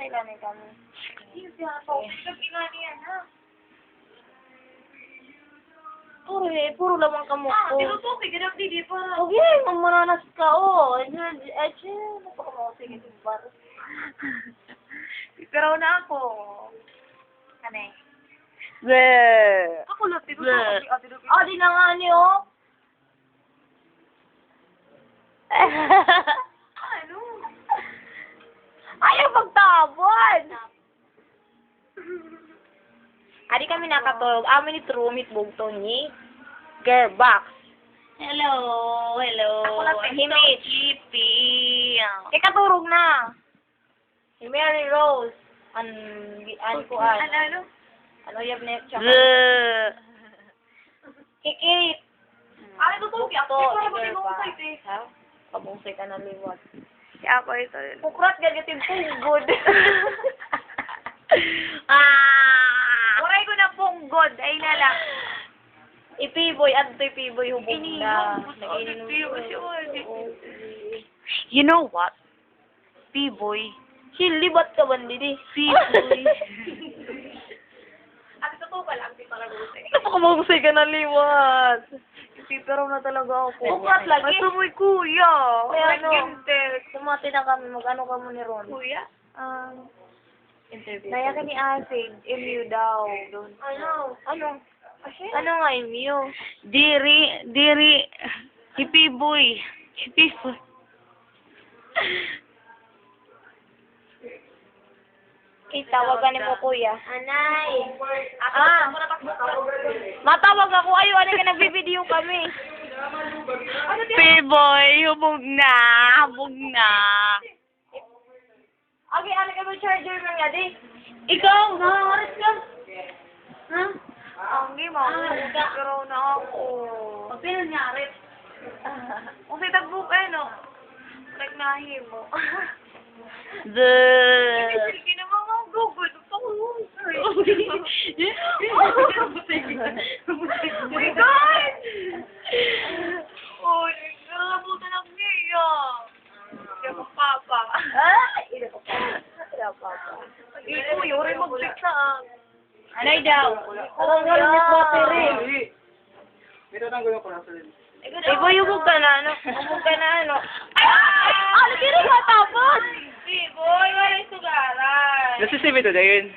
ilan kami. Puro lamang kamok ko. Okay, mamaranas ka, oh. Napakamusik ito ba? Pero na ako. Ano eh? Bleh. Ako lang, Di na nga niyo. Ano? Ayaw magtabon! Adi kami nakatulog. Amin ni Trumit bugtong ni Girlbox. Hello. Ako lang, Himit. Chippy. Ikaturog na. Si Mary Rose. Ko Ano? Ano yab na siya? Bleh. Kikit. Ay, totoo. Bugto. Ako lang, Girlbox. Ha? Pabungsay ka na liwat. Kaya ako ito. Pukrat gagatin punggod. Uray ko na punggod. Ay na lang. Ipiboy, at ipiboy hubog na. Ininom. Oo. You know what? P-boy. Libat ka ba, Didi? P-boy. Napakamabusay ka na liwat. Pero na talaga ako. Bukrat lagi. Ito mo'y kuya. Kaya ano? Nag-inter. Tumati na kami, mag-ano ka mo ni Ron. Kuya? Interview. Naya ka ni Acid. MU daw. Ano? Ano nga yung Diri. Hippie boy. Tawagan mo kuya. Anay. Matawag ako. Ayaw, ano ka nagbibideo kami. P-boy. Hubog na. Agi, ano ka mo charger mo nga, di? Ikaw, nakaharit ka. Ha? Ang gima. Pero na ako. Pag pinanyarit. Kung may tagbuk no? Nagnahi mo. Sige naman mga gugod. Pakulungsoy. Oh my God! Oh, nagkakabutan ng niya. Hindi ako papa. Ina pa. Ito, yuri mag-fix na. Anay daw. Ang galing ni battery. Hubog ka na, ano? Ano kiri matapos? Boy, wala yung sugaran. Nasisipid na yun.